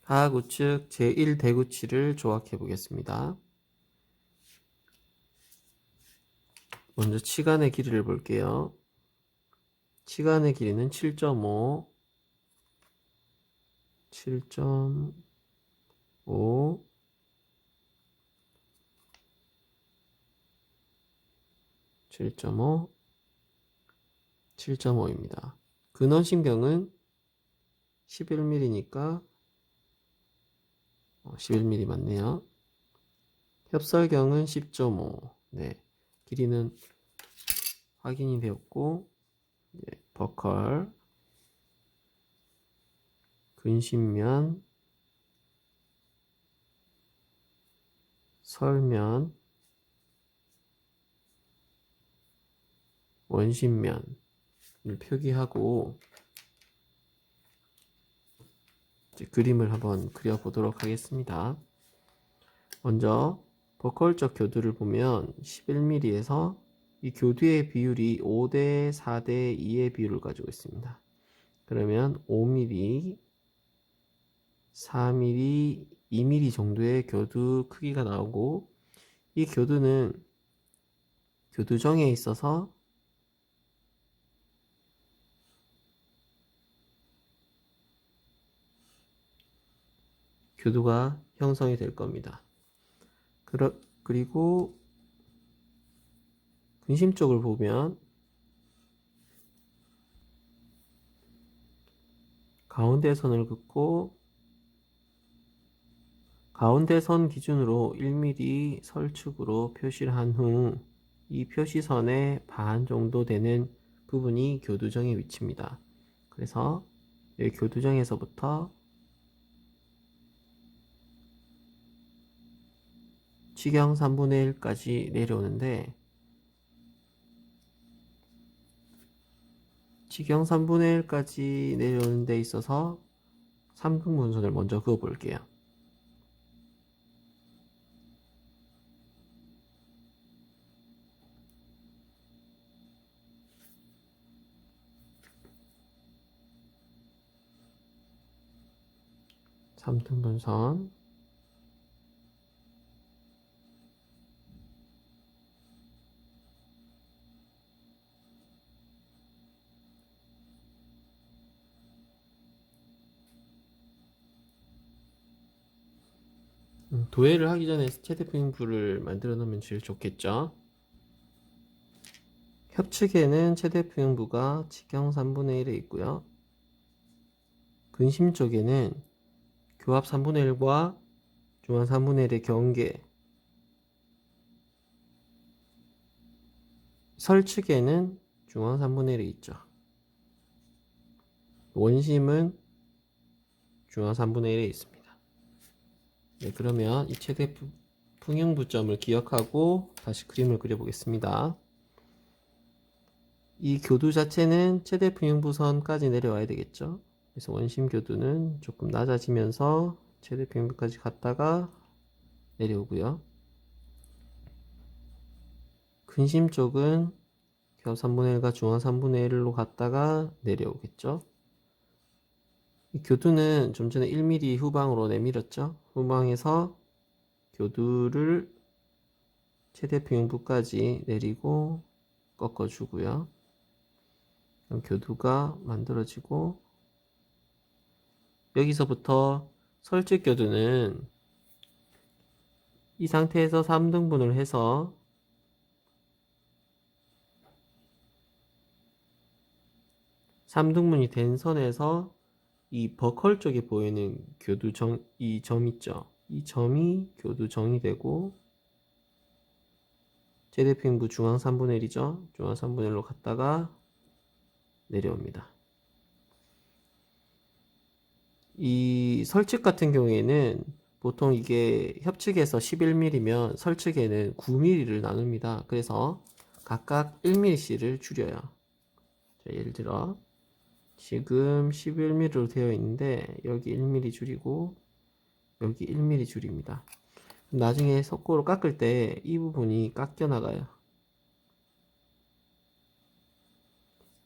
하하구축 제1대구치를 조각해 보겠습니다. 먼저 치간의 길이를 볼게요. 치간의 길이는 7.5, 7.5, 7.5, 7.5입니다. 근원신경은 11mm니까 11mm 맞네요. 협설경은 10.5. 네, 길이는 확인이 되었고, 버컬, 근심면, 설면, 원심면을 표기하고 이제 그림을 한번 그려보도록 하겠습니다. 먼저 버컬적 교두를 보면 11mm에서 이 교두의 비율이 5대 4대 2의 비율을 가지고 있습니다. 그러면 5mm, 4mm, 2mm 정도의 교두 크기가 나오고, 이 교두는 교두정에 있어서 교두가 형성이 될 겁니다. 그리고 근심 쪽을 보면 가운데 선을 긋고 가운데 선 기준으로 1mm 설축으로 표시를 한 후 이 표시선의 반 정도 되는 부분이 교두정의 위치입니다. 그래서 여기 교두정에서부터 치경 3분의 1까지 내려오는데, 치경 3분의 1까지 내려오는 데 있어서 3등분선을 먼저 그어 볼게요. 삼등분선, 도예를 하기 전에 최대평행부를 만들어 놓으면 제일 좋겠죠. 협측에는 최대평행부가 직경 3분의 1에 있고요. 근심 쪽에는 교합 3분의 1과 중앙 3분의 1의 경계, 설측에는 중앙 3분의 1이 있죠. 원심은 중앙 3분의 1에 있습니다. 네, 그러면 이 최대 평형부점을 기억하고 다시 그림을 그려보겠습니다. 이 교두 자체는 최대 평형부선까지 내려와야 되겠죠. 그래서 원심 교두는 조금 낮아지면서 최대 평형부까지 갔다가 내려오고요. 근심 쪽은 교합 3분의 1과 중앙 3분의 1로 갔다가 내려오겠죠. 이 교두는 좀 전에 1mm 후방으로 내밀었죠. 후방에서 교두를 최대 평형부까지 내리고 꺾어주고요. 그럼 교두가 만들어지고, 여기서부터 설측 교두는 이 상태에서 3등분을 해서 3등분이 된 선에서 이 버컬 쪽에 보이는 교두정, 이 점 있죠. 이 점이 교두정이 되고, 최대평행부 중앙 3분의 1이죠. 중앙 3분의 1로 갔다가 내려옵니다. 이 설측 같은 경우에는 보통 이게 협측에서 11mm면 설측에는 9mm를 나눕니다. 그래서 각각 1mm씩을 줄여요. 자, 예를 들어 지금 11mm로 되어 있는데 여기 1mm 줄이고 여기 1mm 줄입니다. 나중에 석고로 깎을 때 이 부분이 깎여 나가요.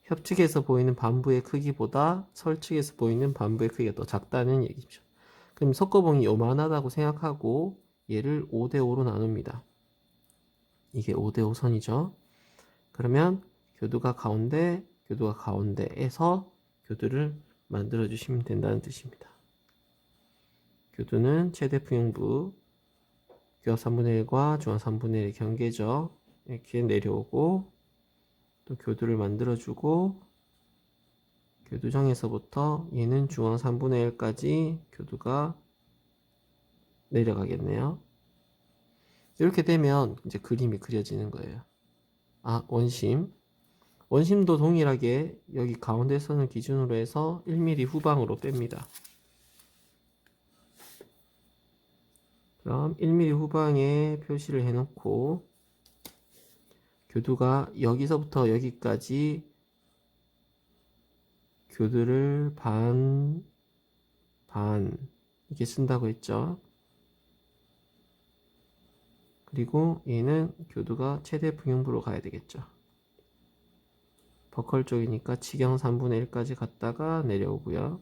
협측에서 보이는 반부의 크기보다 설측에서 보이는 반부의 크기가 더 작다는 얘기죠. 그럼 석고봉이 요만하다고 생각하고 얘를 5대5로 나눕니다. 이게 5대5 선이죠. 그러면 교두가 가운데에서 교두를 만들어 주시면 된다는 뜻입니다. 교두는 최대 평형부 교합 3분의 1과 중앙 3분의 1의 경계죠. 이렇게 내려오고 또 교두를 만들어 주고 교두정에서부터 얘는 중앙 3분의 1까지 교두가 내려가겠네요. 이렇게 되면 이제 그림이 그려지는 거예요. 원심도 동일하게 여기 가운데 선을 기준으로 해서 1mm 후방으로 뺍니다. 그럼 1mm 후방에 표시를 해놓고 교두가 여기서부터 여기까지 교두를 반 이렇게 쓴다고 했죠. 그리고 얘는 교두가 최대 평형부로 가야 되겠죠. 버컬 쪽이니까 지경 3분의 1까지 갔다가 내려오고요.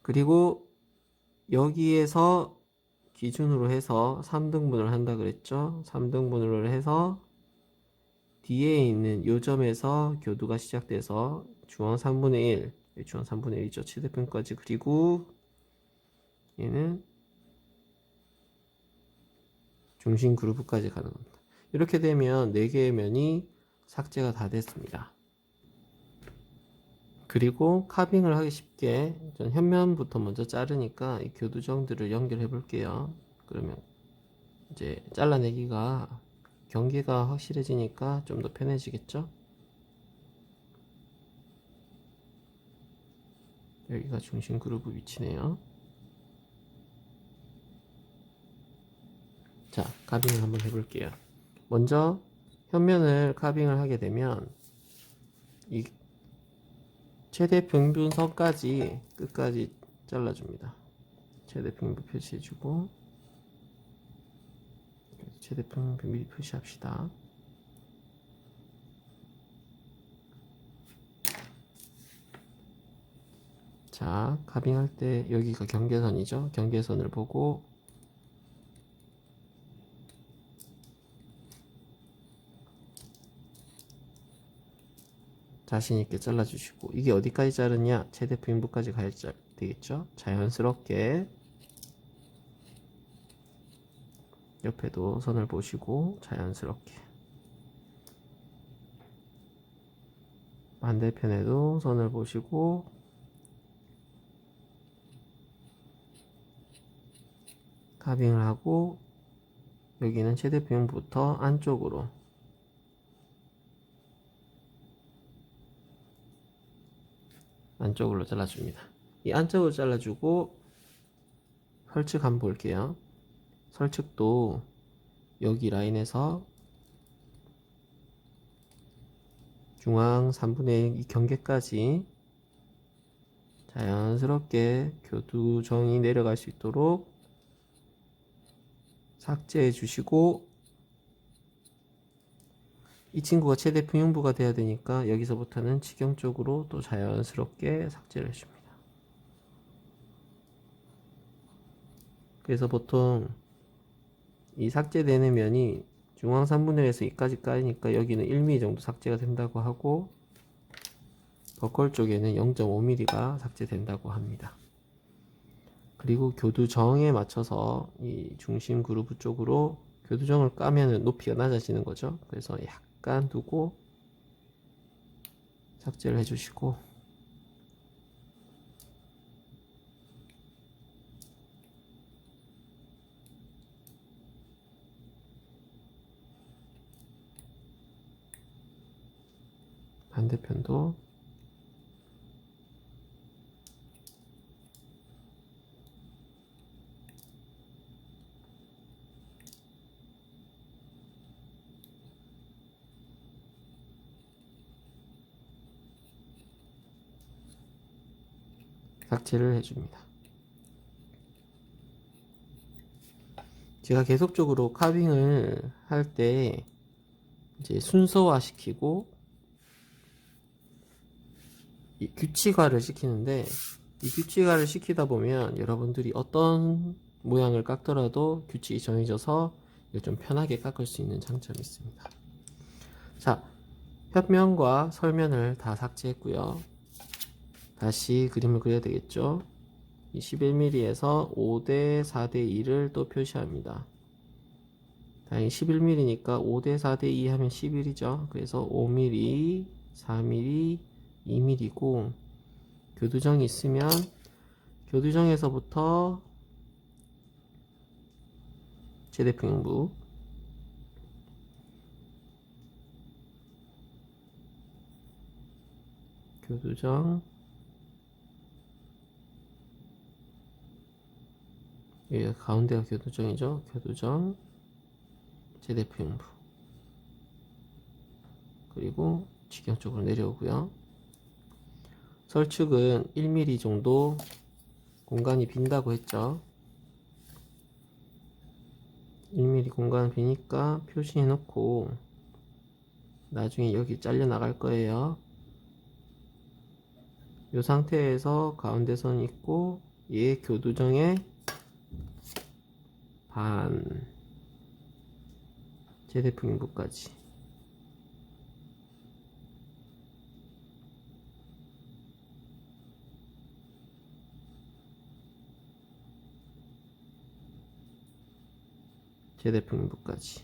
그리고 여기에서 기준으로 해서 3등분을 한다 그랬죠. 3등분을 해서 뒤에 있는 요점에서 교두가 시작돼서 중앙 3분의 1, 중앙 3분의 1이죠. 최대평까지 그리고 얘는 중심 그루브까지 가는 겁니다. 이렇게 되면 4개의 면이 삭제가 다 됐습니다. 그리고 카빙을 하기 쉽게 전 현면부터 먼저 자르니까 이 교두정들을 연결해 볼게요. 그러면 이제 잘라내기가 경계가 확실해지니까 좀 더 편해지겠죠? 여기가 중심 그루브 위치네요. 자, 카빙을 한번 해볼게요. 먼저 현면을 카빙을 하게 되면 이 최대 평균선까지 끝까지 잘라줍니다. 최대 평균 표시해주고 최대 평균 미리 표시합시다. 자, 카빙할 때 여기가 경계선이죠. 경계선을 보고 자신있게 잘라주시고 이게 어디까지 자르냐? 최대 평균부까지 가야 되겠죠. 자연스럽게 옆에도 선을 보시고 자연스럽게 반대편에도 선을 보시고 카빙을 하고 여기는 최대 평균부터 안쪽으로 잘라줍니다. 이 안쪽으로 잘라주고 설측 한번 볼게요. 설측도 여기 라인에서 중앙 3분의 1 이 경계까지 자연스럽게 교두정이 내려갈 수 있도록 삭제해 주시고 이 친구가 최대 평형부가 돼야 되니까 여기서부터는 지경 쪽으로 또 자연스럽게 삭제를 해줍니다. 그래서 보통 이 삭제되는 면이 중앙 3분의 1에서 2까지 까이니까 여기는 1mm 정도 삭제가 된다고 하고 버컬 쪽에는 0.5mm가 삭제된다고 합니다. 그리고 교두정에 맞춰서 이 중심 그루브 쪽으로 교두정을 까면 높이가 낮아지는 거죠. 그래서 약간 두고 삭제를 해주시고 반대편도 삭제를 해줍니다. 제가 계속적으로 카빙을 할 때 이제 순서화 시키고 규칙화를 시키는데 이 규칙화를 시키다 보면 여러분들이 어떤 모양을 깎더라도 규칙이 정해져서 이걸 좀 편하게 깎을 수 있는 장점이 있습니다. 자, 협면과 설면을 다 삭제했고요. 다시 그림을 그려야 되겠죠. 이 11mm에서 5대 4대 2를 또 표시합니다. 다행히 11mm니까 5대 4대 2 하면 11이죠. 그래서 5mm, 4mm, 2mm고 교두정이 있으면 교두정에서부터 최대평행부 교두정 여기가 가운데가 교두정이죠. 교두정 최대평행부 그리고 직경 쪽으로 내려오고요. 설축은 1mm 정도 공간이 빈다고 했죠. 1mm 공간 비니까 표시해 놓고 나중에 여기 잘려 나갈 거예요. 이 상태에서 가운데 선 있고 얘 교두정의 반 최대평행부까지 최대평행부까지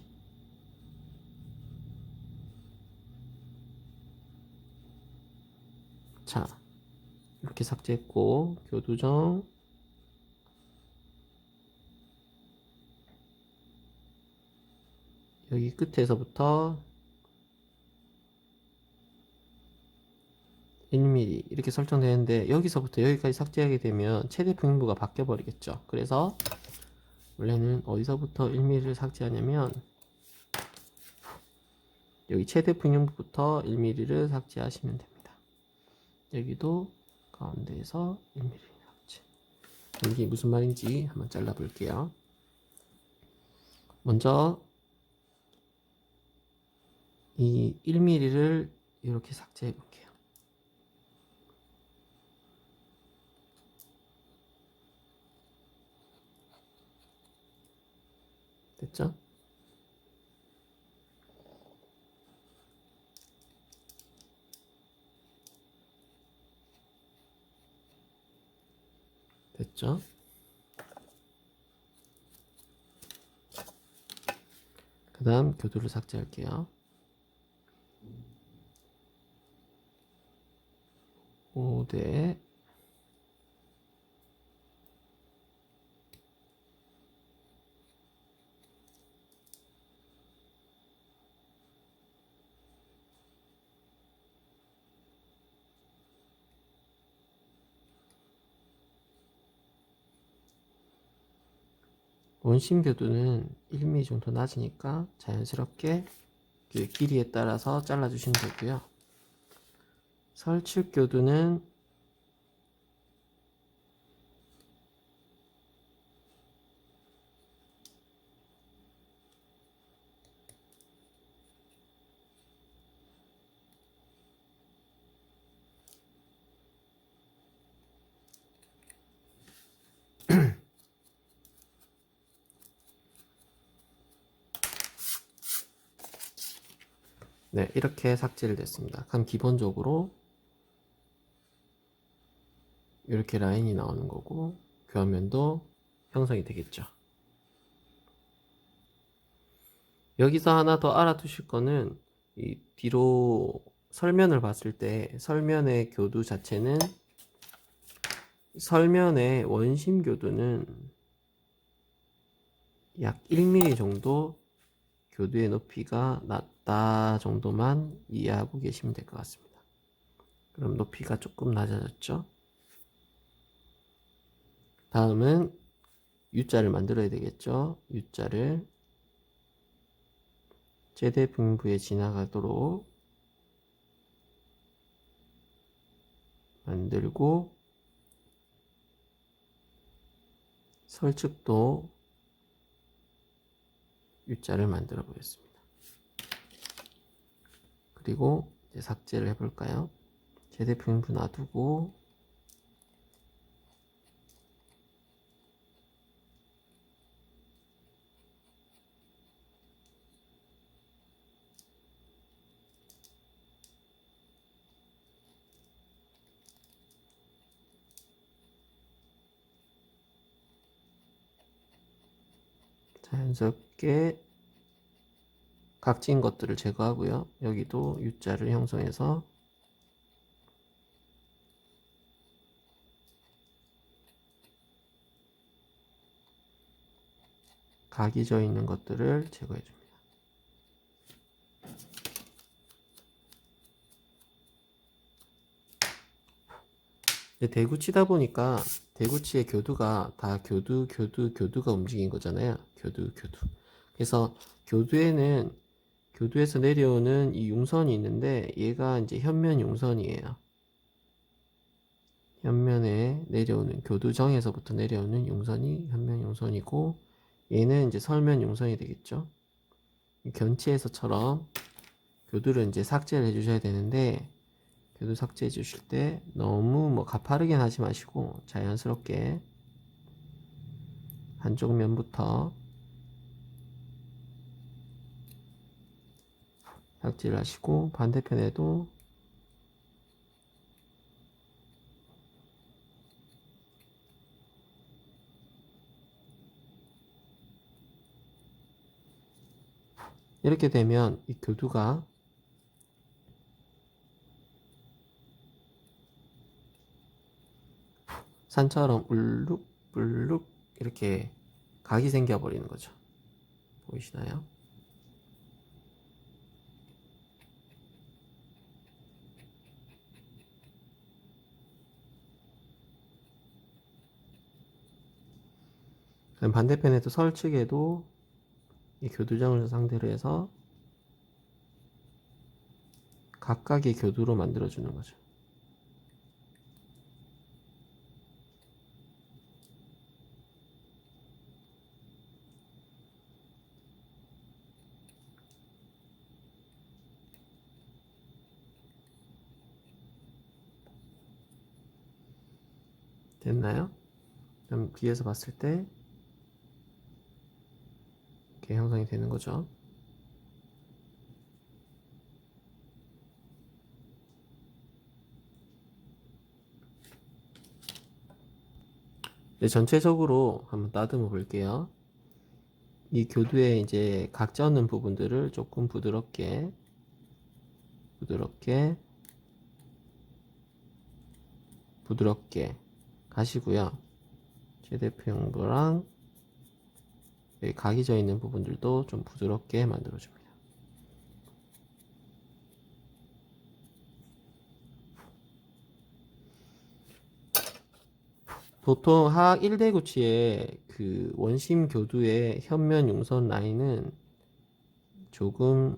자 이렇게 삭제했고 교두정 여기 끝에서부터 1mm 이렇게 설정되는데 여기서부터 여기까지 삭제하게 되면 최대평행부가 바뀌어 버리겠죠. 그래서 원래는 어디서부터 1mm를 삭제하냐면 여기 최대평행부부터 1mm를 삭제하시면 됩니다. 여기도 가운데에서 1mm 삭제. 이게 무슨 말인지 한번 잘라 볼게요. 먼저 이 1mm를 이렇게 삭제해 볼게요. 됐죠? 됐죠? 그 다음 교두를 삭제할게요. 5대 원심 교두는 1mm 정도 낮으니까 자연스럽게 그 길이에 따라서 잘라주시면 되고요. 설축 교두는 네, 이렇게 삭제를 됐습니다. 그럼 기본적으로 이렇게 라인이 나오는 거고 교환면도 형성이 되겠죠. 여기서 하나 더 알아두실 거는 이 뒤로 설면을 봤을 때 설면의 교두 자체는 설면의 원심 교두는 약 1mm 정도 교두의 높이가 낮다 정도만 이해하고 계시면 될 것 같습니다. 그럼 높이가 조금 낮아졌죠? 다음은 U자를 만들어야 되겠죠? U자를 최대평행부에 지나가도록 만들고 설측도 U자를 만들어 보겠습니다. 그리고 이제 삭제를 해볼까요? 최대평행부 놔두고 자연스럽게 각진 것들을 제거하고요. 여기도 U자를 형성해서 각이 져 있는 것들을 제거해 줍니다. 대구 치다 보니까 대구치의 교두가 다 교두가 움직인 거잖아요. 교두. 그래서 교두에서 내려오는 이 융선이 있는데 얘가 이제 현면 융선이에요. 현면에 내려오는 교두정에서부터 내려오는 융선이 현면 융선이고 얘는 이제 설면 융선이 되겠죠. 견치에서처럼 교두를 이제 삭제를 해주셔야 되는데 교두 삭제해 주실 때 너무 뭐 가파르게 하지 마시고 자연스럽게 한쪽 면부터 삭제를 하시고 반대편에도 이렇게 되면 이 교두가 산처럼 울룩불룩 이렇게 각이 생겨 버리는 거죠. 보이시나요? 그럼 반대편에도 설측에도 이 교두정을 상대로 해서 각각의 교두로 만들어 주는 거죠. 됐나요? 그럼 뒤에서 봤을 때 이렇게 형성이 되는 거죠. 네, 전체적으로 한번 따듬어 볼게요. 이 교두에 이제 각 져는 부분들을 조금 부드럽게 가시고요. 제대표 형부랑 여기 각이 져 있는 부분들도 좀 부드럽게 만들어 줍니다. 보통 하악 1대구치의 그 원심 교두의 현면 융선 라인은 조금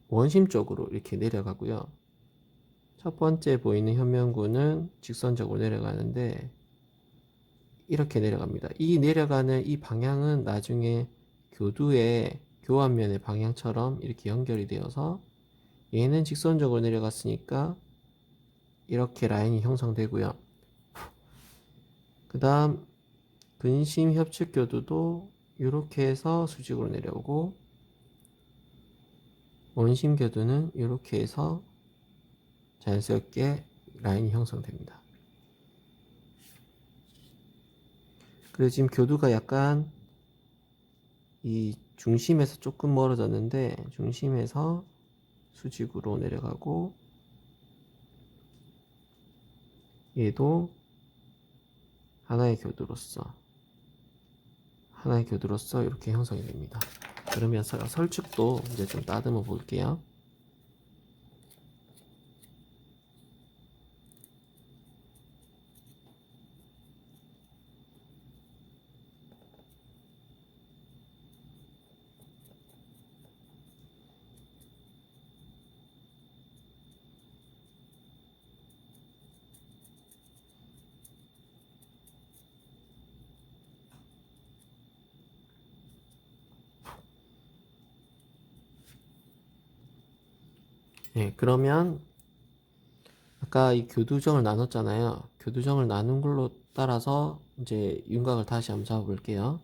원심 쪽으로 이렇게 내려가고요. 첫 번째 보이는 현면구는 직선적으로 내려가는데 이렇게 내려갑니다. 이 내려가는 이 방향은 나중에 교두의 교환면의 방향처럼 이렇게 연결이 되어서 얘는 직선적으로 내려갔으니까 이렇게 라인이 형성되고요. 그 다음 근심 협측 교두도 이렇게 해서 수직으로 내려오고 원심 교두는 이렇게 해서 자연스럽게 라인이 형성됩니다. 그래서 지금 교두가 약간 이 중심에서 조금 멀어졌는데 중심에서 수직으로 내려가고 얘도 하나의 교두로서 이렇게 형성이 됩니다. 그러면 설측도 이제 좀 따듬어 볼게요. 네, 그러면 아까 이 교두정을 나눴잖아요. 교두정을 나눈 걸로 따라서 이제 윤곽을 다시 한번 잡아 볼게요.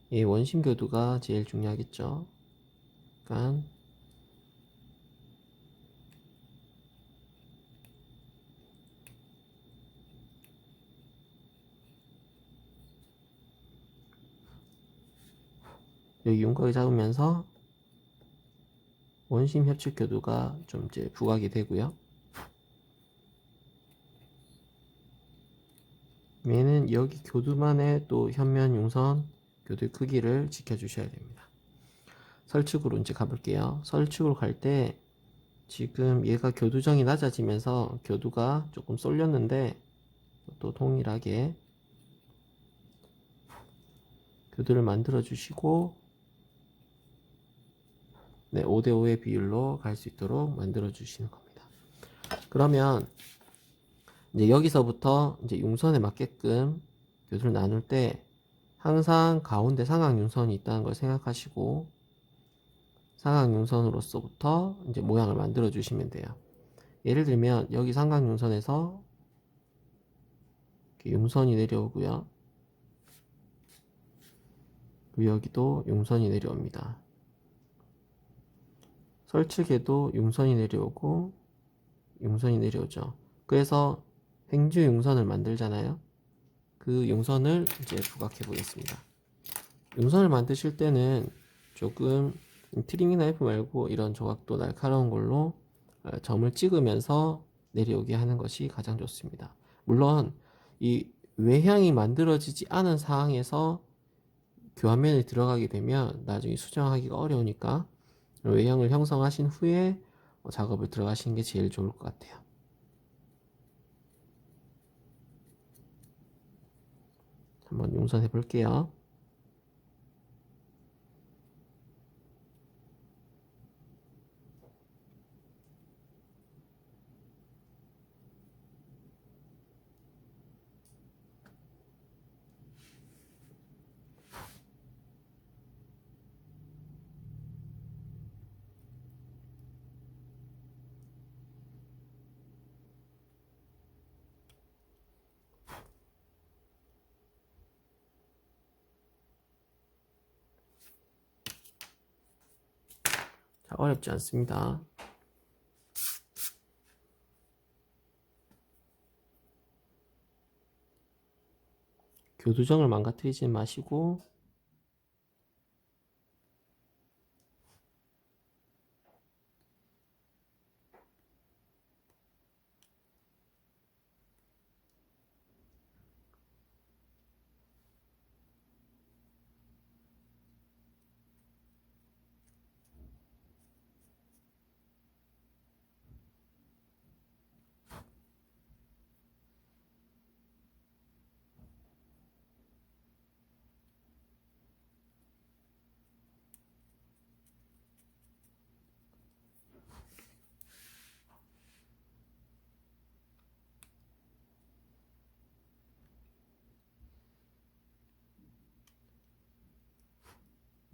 이 원심 교두가 제일 중요하겠죠. 그러니까 여기 윤곽을 잡으면서 원심 협측 교두가 좀 이제 부각이 되고요. 얘는 여기 교두만의 또 현면 융선 교두의 크기를 지켜주셔야 됩니다. 설측으로 이제 가볼게요. 설측으로 갈 때 지금 얘가 교두정이 낮아지면서 교두가 조금 쏠렸는데 또 동일하게 교두를 만들어 주시고 네, 5대5의 비율로 갈 수 있도록 만들어 주시는 겁니다. 그러면 이제 여기서부터 이제 융선에 맞게끔 교두를 나눌 때 항상 가운데 상악융선이 있다는 걸 생각하시고 상악융선으로서부터 이제 모양을 만들어 주시면 돼요. 예를 들면 여기 삼각융선에서 이렇게 융선이 내려오고요. 그리고 여기도 융선이 내려옵니다. 설측에도 융선이 내려오고 융선이 내려오죠. 그래서 행주 융선을 만들잖아요. 그 융선을 이제 부각해 보겠습니다. 융선을 만드실 때는 조금 트리밍 나이프 말고 이런 조각도 날카로운 걸로 점을 찍으면서 내려오게 하는 것이 가장 좋습니다. 물론 이 외향이 만들어지지 않은 상황에서 교환면에 들어가게 되면 나중에 수정하기가 어려우니까 외형을 형성하신 후에 작업을 들어가시는 게 제일 좋을 것 같아요. 한번 용선해 볼게요. 자, 어렵지 않습니다. 교두정을 망가뜨리지 마시고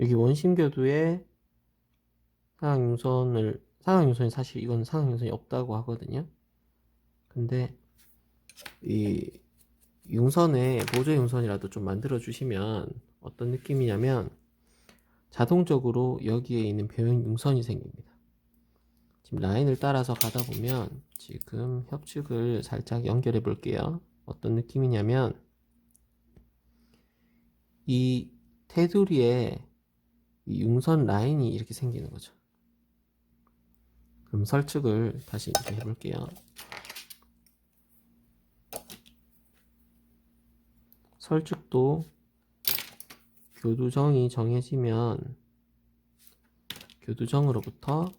여기 원심교두에 상악융선이 사실 이건 상악융선이 없다고 하거든요. 근데 이 융선에 보조 융선이라도 좀 만들어 주시면 어떤 느낌이냐면 자동적으로 여기에 있는 배경 융선이 생깁니다. 지금 라인을 따라서 가다 보면 지금 협측을 살짝 연결해 볼게요. 어떤 느낌이냐면 이 테두리에 이 융선 라인이 이렇게 생기는 거죠. 그럼 설측을 다시 이렇게 해볼게요. 설측도 교두정이 정해지면 교두정으로부터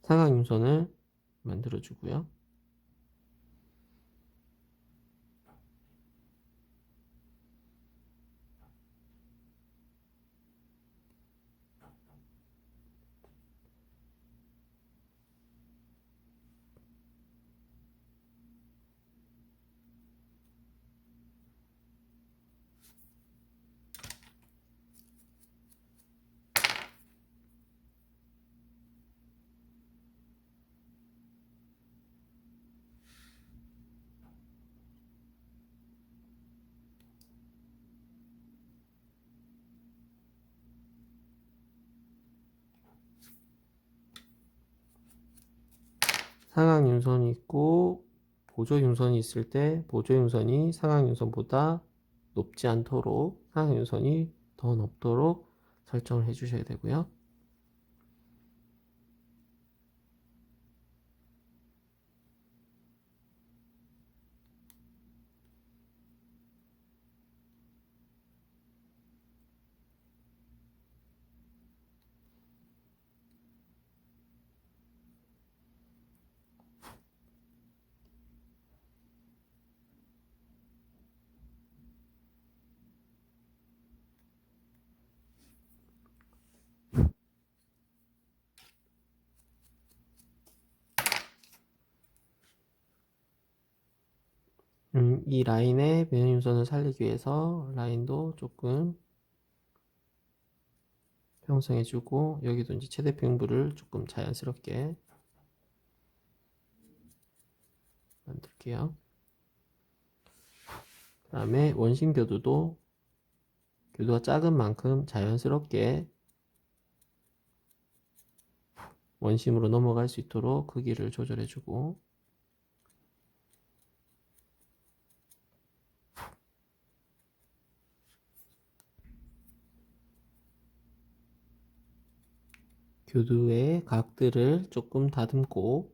상악융선을 만들어 주고요. 상악윤선이 있고 보조윤선이 있을 때 보조윤선이 상악윤선보다 높지 않도록 상악윤선이 더 높도록 설정을 해 주셔야 되고요. 이 라인의 변형윤선을 살리기 위해서 라인도 조금 형성해주고 여기도 이제 최대 평부를 조금 자연스럽게 만들게요. 그 다음에 원심 교두도 교두가 작은 만큼 자연스럽게 원심으로 넘어갈 수 있도록 크기를 조절해주고 교두의 각들을 조금 다듬고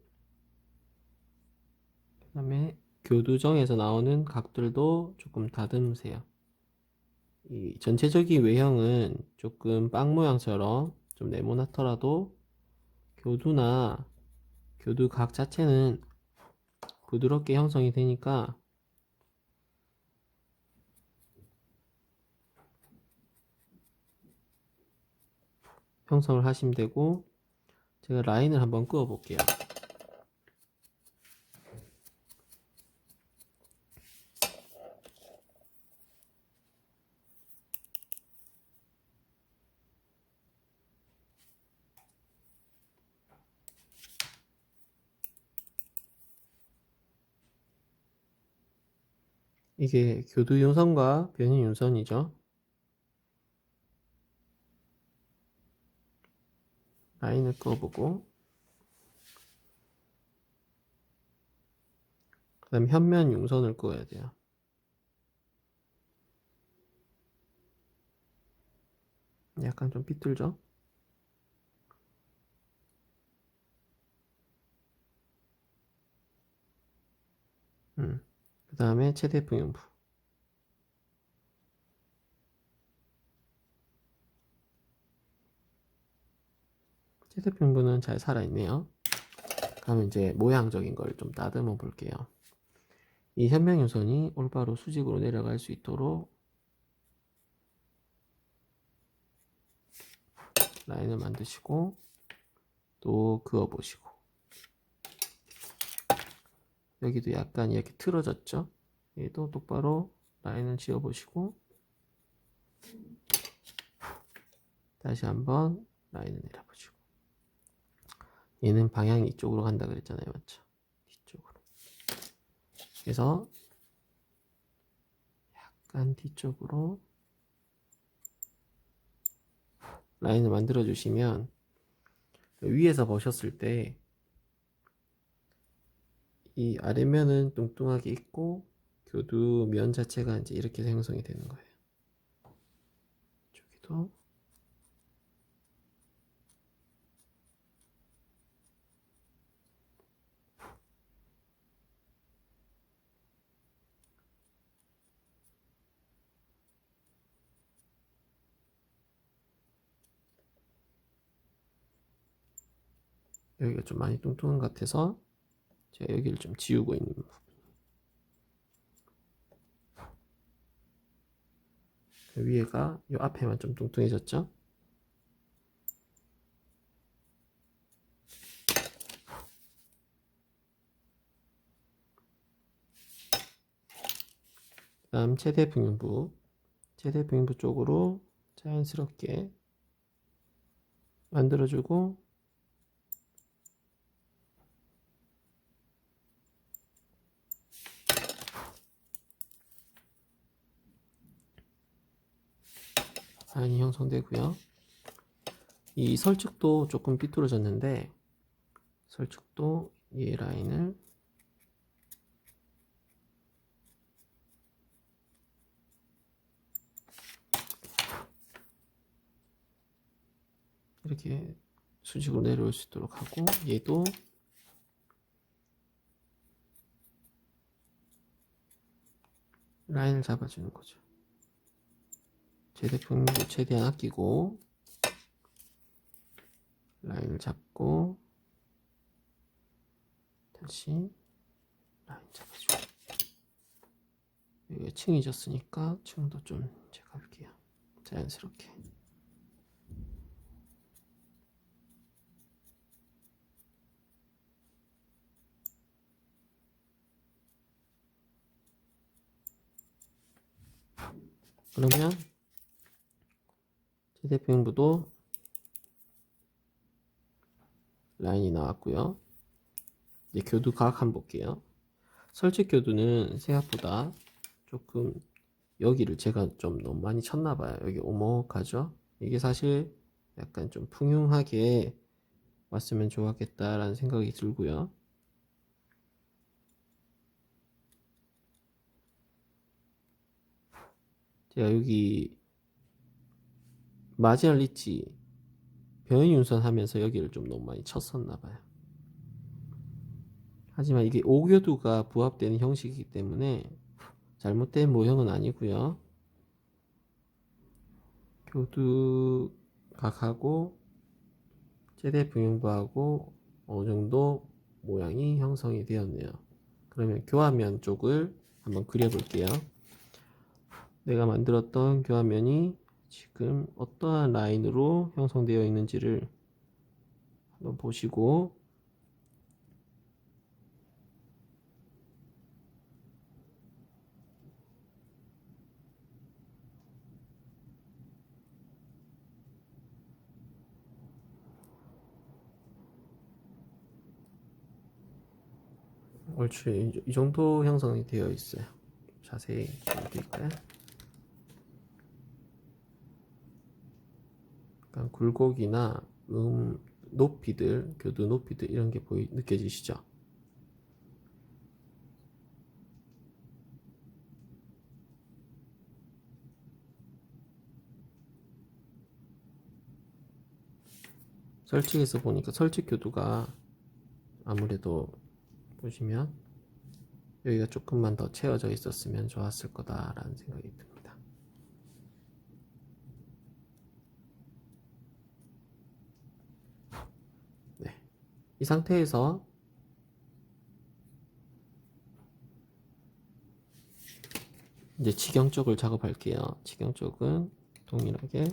그 다음에 교두정에서 나오는 각들도 조금 다듬으세요. 이 전체적인 외형은 조금 빵 모양처럼 좀 네모나더라도 교두나 교두 각 자체는 부드럽게 형성이 되니까 형성을 하시면 되고 제가 라인을 한번 그어 볼게요. 이게 교두 윤선과 변형 윤선이죠. 라인을 그어보고 그 다음 현면 윤선을 그어야 돼요. 약간 좀 삐뚤죠? 그 다음에 최대 평형부. 최대 평형부는 잘 살아있네요. 그러면 이제 모양적인 걸 좀 다듬어 볼게요. 이 현면 윤선이 올바로 수직으로 내려갈 수 있도록 라인을 만드시고 또 그어 보시고 여기도 약간 이렇게 틀어졌죠? 얘도 똑바로 라인을 지어 보시고 다시 한번 라인을 내려보시고 얘는 방향이 이쪽으로 간다 그랬잖아요, 맞죠? 뒤쪽으로. 그래서 약간 뒤쪽으로 라인을 만들어 주시면 위에서 보셨을 때 이 아래면은 뚱뚱하게 있고 교두 면 자체가 이제 이렇게 형성이 되는 거예요. 저기도 여기가 좀 많이 뚱뚱한 것 같아서 제가 여기를 좀 지우고 있는 부분. 위에가 이 앞에만 좀 뚱뚱해졌죠? 다음 최대 평형부 쪽으로 자연스럽게 만들어주고 라인이 형성되고요. 이 설측도 조금 삐뚤어졌는데 설측도 이 라인을 이렇게 수직으로 내려올 수 있도록 하고, 얘도 라인을 잡아주는 거죠. 제대평균도 최대한 아끼고 라인을 잡고 다시 라인 잡아주고. 여기 층이 졌으니까 층도 좀 제가 할게요. 자연스럽게. 그러면 제대평균부도 라인이 나왔고요. 이제 교두 각 한번 볼게요. 설치 교두는 생각보다 조금 여기를 제가 좀 너무 많이 쳤나봐요. 여기 오목하죠? 이게 사실 약간 좀 풍요하게 왔으면 좋았겠다라는 생각이 들고요. 제가 여기 마지막 리치 변윤선 하면서 여기를 좀 너무 많이 쳤었나봐요. 하지만 이게 5교두가 부합되는 형식이기 때문에 잘못된 모형은 아니고요. 교두 각하고 최대 분용부하고 어느 정도 모양이 형성이 되었네요. 그러면 교화면 쪽을 한번 그려볼게요. 내가 만들었던 교화면이 지금 어떠한 라인으로 형성되어 있는지를 한번 보시고, 옳지, 이 정도 형성이 되어 있어요. 자세히 보여드릴까요? 약간 굴곡이나 높이들, 교두 높이들 이런 게 느껴지시죠? 설치해서 보니까 설치 교두가 아무래도 보시면 여기가 조금만 더 채워져 있었으면 좋았을 거다라는 생각이 듭니다. 네, 이 상태에서 이제 지경 쪽을 작업할게요. 지경 쪽은 동일하게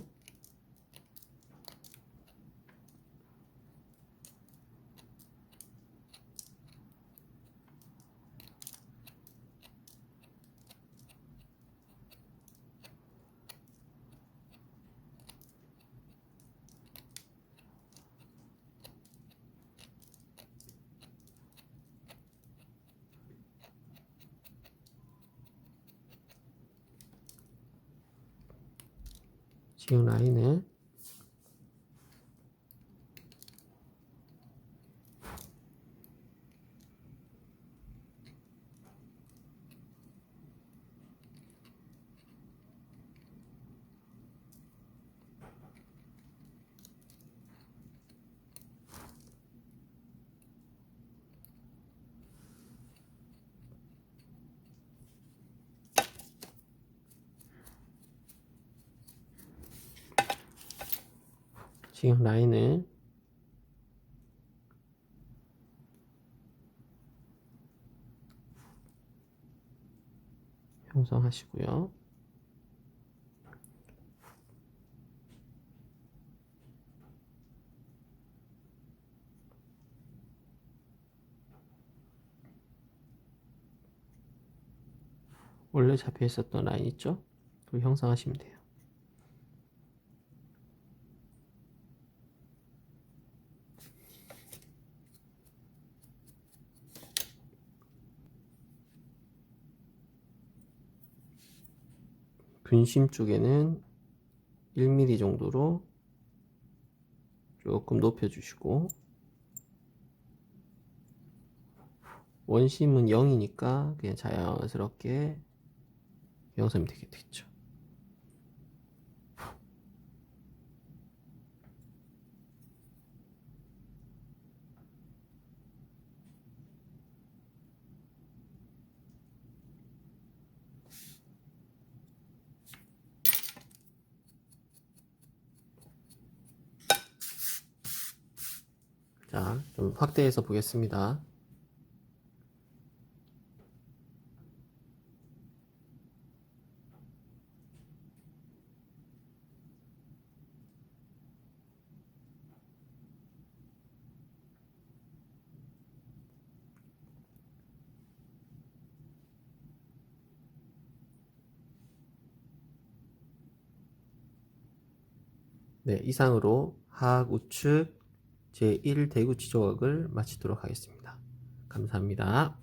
지경 라인을 지경 라인을 형성하시고요. 원래 잡혀 있었던 라인 있죠? 그걸 형성하시면 돼요. 근심 쪽에는 1mm 정도로 조금 높여주시고, 원심은 0이니까 그냥 자연스럽게 유형섬이 되겠죠. 자, 좀 확대해서 보겠습니다. 네, 이상으로 화학 우측 제1 대구 지조학을 마치도록 하겠습니다. 감사합니다.